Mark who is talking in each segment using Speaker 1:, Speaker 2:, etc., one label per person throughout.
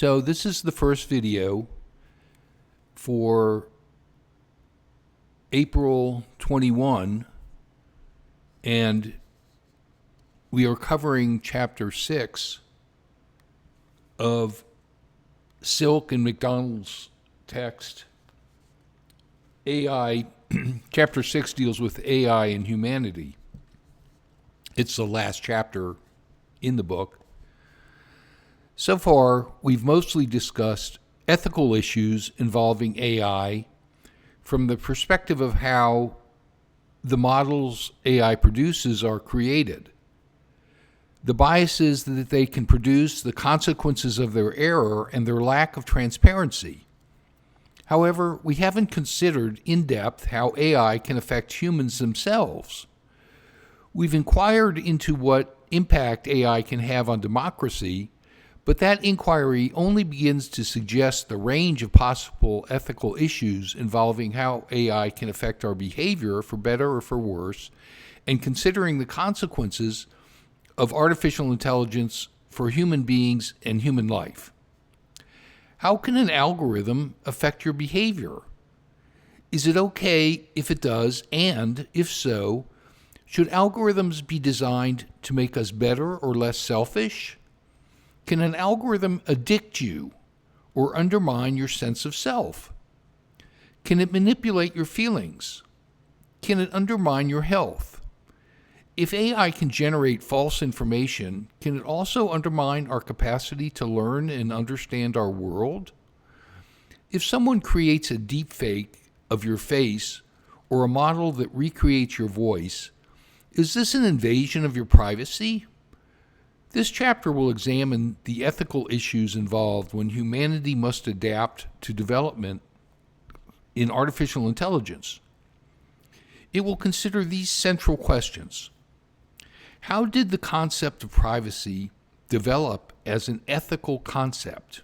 Speaker 1: So this is the first video for April 21, and we are covering Chapter 6 of Silk and McDonald's text. AI, Chapter 6 deals with AI and humanity. It's the last chapter in the book. So far, we've mostly discussed ethical issues involving AI from the perspective of how the models AI produces are created, the biases that they can produce, the consequences of their error, and their lack of transparency. However, we haven't considered in depth how AI can affect humans themselves. We've inquired into what impact AI can have on democracy, but that inquiry only begins to suggest the range of possible ethical issues involving how AI can affect our behavior for better or for worse, and considering the consequences of artificial intelligence for human beings and human life. How can an algorithm affect your behavior? Is it okay if it does, and if so, should algorithms be designed to make us better or less selfish? Can an algorithm addict you or undermine your sense of self? Can it manipulate your feelings? Can it undermine your health? If AI can generate false information, can it also undermine our capacity to learn and understand our world? If someone creates a deepfake of your face or a model that recreates your voice, is this an invasion of your privacy? This chapter will examine the ethical issues involved when humanity must adapt to development in artificial intelligence. It will consider these central questions. How did the concept of privacy develop as an ethical concept?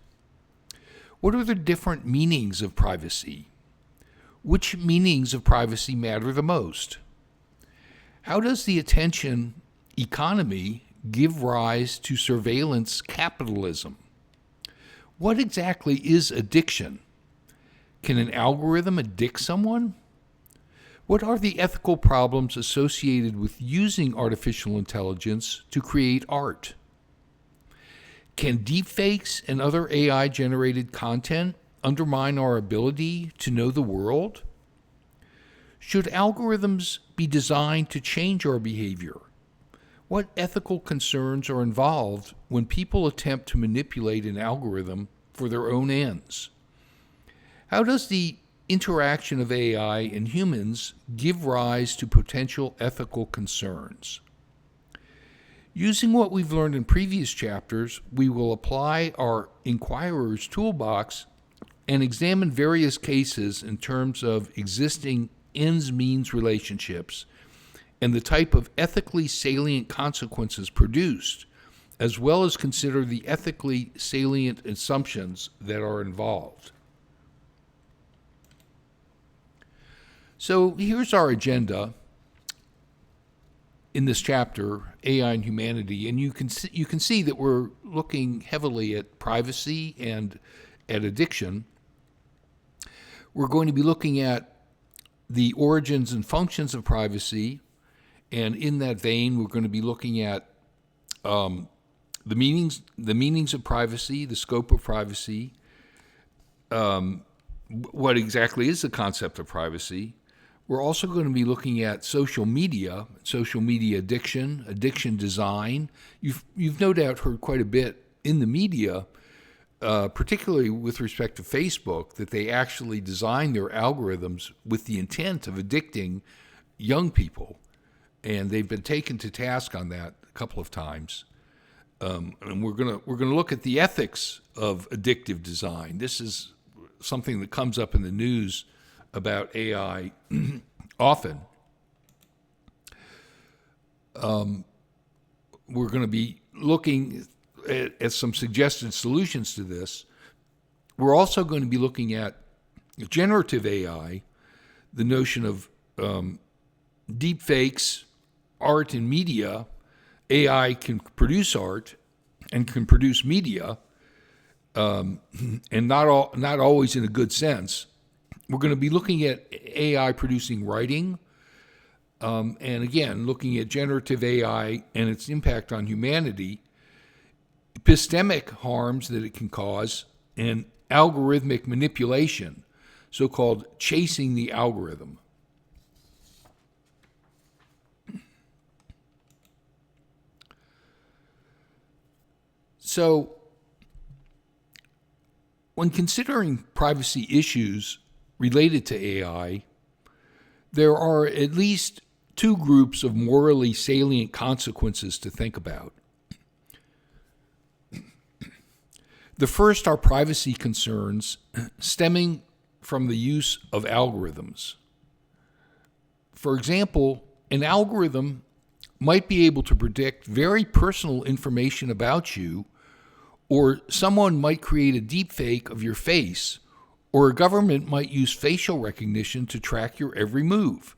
Speaker 1: What are the different meanings of privacy? Which meanings of privacy matter the most? How does the attention economy give rise to surveillance capitalism? What exactly is addiction? Can an algorithm addict someone? What are the ethical problems associated with using artificial intelligence to create art? Can deepfakes and other AI-generated content undermine our ability to know the world? Should algorithms be designed to change our behavior? What ethical concerns are involved when people attempt to manipulate an algorithm for their own ends? How does the interaction of AI and humans give rise to potential ethical concerns? Using what we've learned in previous chapters, we will apply our Inquirer's Toolbox and examine various cases in terms of existing ends-means relationships and the type of ethically salient consequences produced, as well as consider the ethically salient assumptions that are involved. So here's our agenda in this chapter, AI and Humanity, and you can see that we're looking heavily at privacy and at addiction. We're going to be looking at the origins and functions of privacy, and in that vein, we're going to be looking at the meanings of privacy, the scope of privacy, what exactly is the concept of privacy. We're also going to be looking at social media addiction, addiction design. You've no doubt heard quite a bit in the media, particularly with respect to Facebook, that they actually design their algorithms with the intent of addicting young people. And they've been taken to task on that a couple of times. And we're gonna look at the ethics of addictive design. This is something that comes up in the news about AI often. We're going to be looking at some suggested solutions to this. We're also going to be looking at generative AI, the notion of deep fakes, art and media. AI can produce art and can produce media. and not always in a good sense. We're going to be looking at AI producing writing, and again, looking at generative AI and its impact on humanity, epistemic harms that it can cause, and algorithmic manipulation, so-called chasing the algorithm. So, when considering privacy issues related to AI, there are at least two groups of morally salient consequences to think about. The first are privacy concerns stemming from the use of algorithms. For example, an algorithm might be able to predict very personal information about you, or someone might create a deepfake of your face, or a government might use facial recognition to track your every move.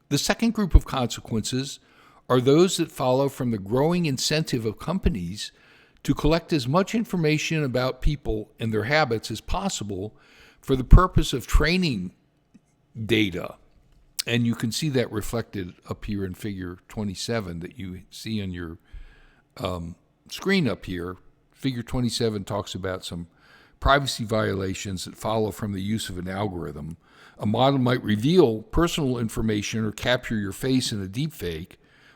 Speaker 1: The second group of consequences are those that follow from the growing incentive of companies to collect as much information about people and their habits as possible for the purpose of training data. And you can see that reflected up here in figure 27 that you see on your screen up here. Figure 27 talks about some privacy violations that follow from the use of an algorithm. A model might reveal personal information or capture your face in a deepfake.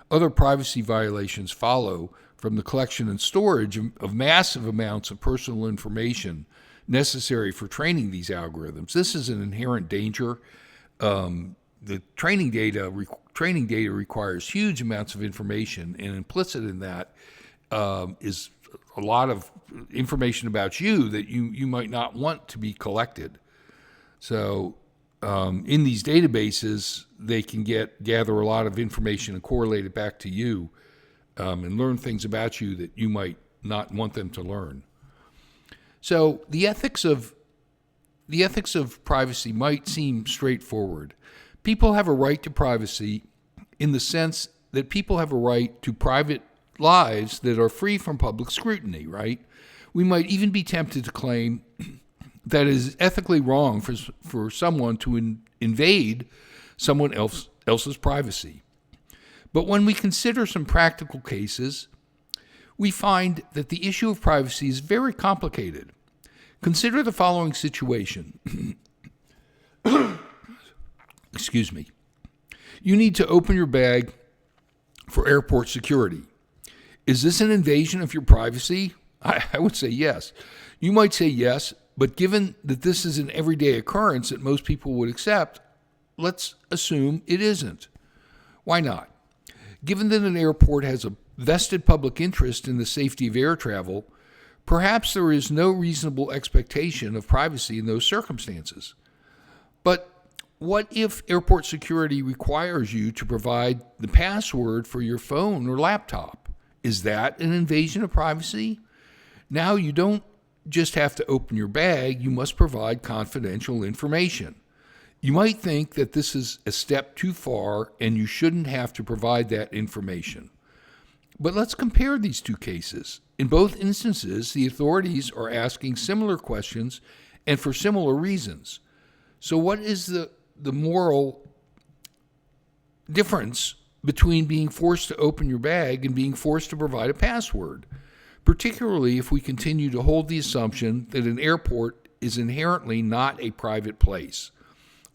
Speaker 1: Other privacy violations follow from the collection and storage of massive amounts of personal information necessary for training these algorithms. This is an inherent danger. The training data requires huge amounts of information, and implicit in that is a lot of information about you that you might not want to be collected. So in these databases, they can gather a lot of information and correlate it back to you, and learn things about you that you might not want them to learn. So the ethics of privacy might seem straightforward. People have a right to privacy in the sense that people have a right to private lives that are free from public scrutiny, right? We might even be tempted to claim that it is ethically wrong for someone to invade someone else's privacy. But when we consider some practical cases, we find that the issue of privacy is very complicated. Consider the following situation. Excuse me. You need to open your bag for airport security. Is this an invasion of your privacy? I would say yes. You might say yes, but given that this is an everyday occurrence that most people would accept, let's assume it isn't. Why not? Given that an airport has a vested public interest in the safety of air travel, perhaps there is no reasonable expectation of privacy in those circumstances. But what if airport security requires you to provide the password for your phone or laptop? Is that an invasion of privacy? Now you don't just have to open your bag, you must provide confidential information. You might think that this is a step too far and you shouldn't have to provide that information. But let's compare these two cases. In both instances, the authorities are asking similar questions and for similar reasons. So what is the moral difference between being forced to open your bag and being forced to provide a password, particularly if we continue to hold the assumption that an airport is inherently not a private place?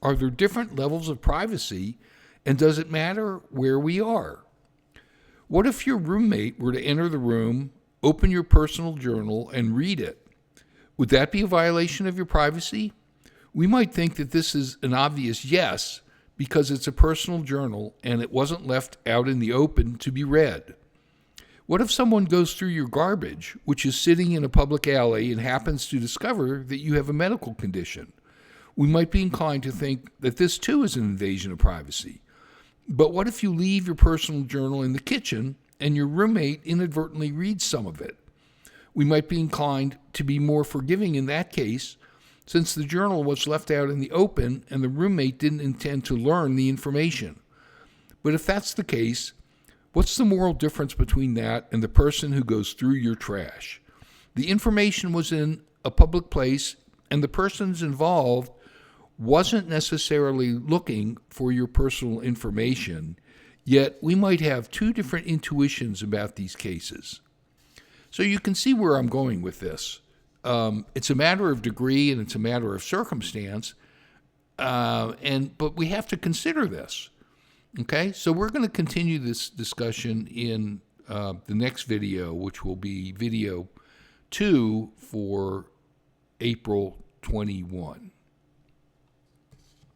Speaker 1: Are there different levels of privacy, and does it matter where we are? What if your roommate were to enter the room, open your personal journal, and read it? Would that be a violation of your privacy? We might think that this is an obvious yes, because it's a personal journal and it wasn't left out in the open to be read. What if someone goes through your garbage, which is sitting in a public alley, and happens to discover that you have a medical condition? We might be inclined to think that this too is an invasion of privacy. But what if you leave your personal journal in the kitchen and your roommate inadvertently reads some of it? We might be inclined to be more forgiving in that case, since the journal was left out in the open and the roommate didn't intend to learn the information. But if that's the case, what's the moral difference between that and the person who goes through your trash? The information was in a public place, and the persons involved wasn't necessarily looking for your personal information, yet we might have two different intuitions about these cases. So you can see where I'm going with this. It's a matter of degree and it's a matter of circumstance, but we have to consider this. Okay, so we're going to continue this discussion in the next video, which will be video 2 for April 21.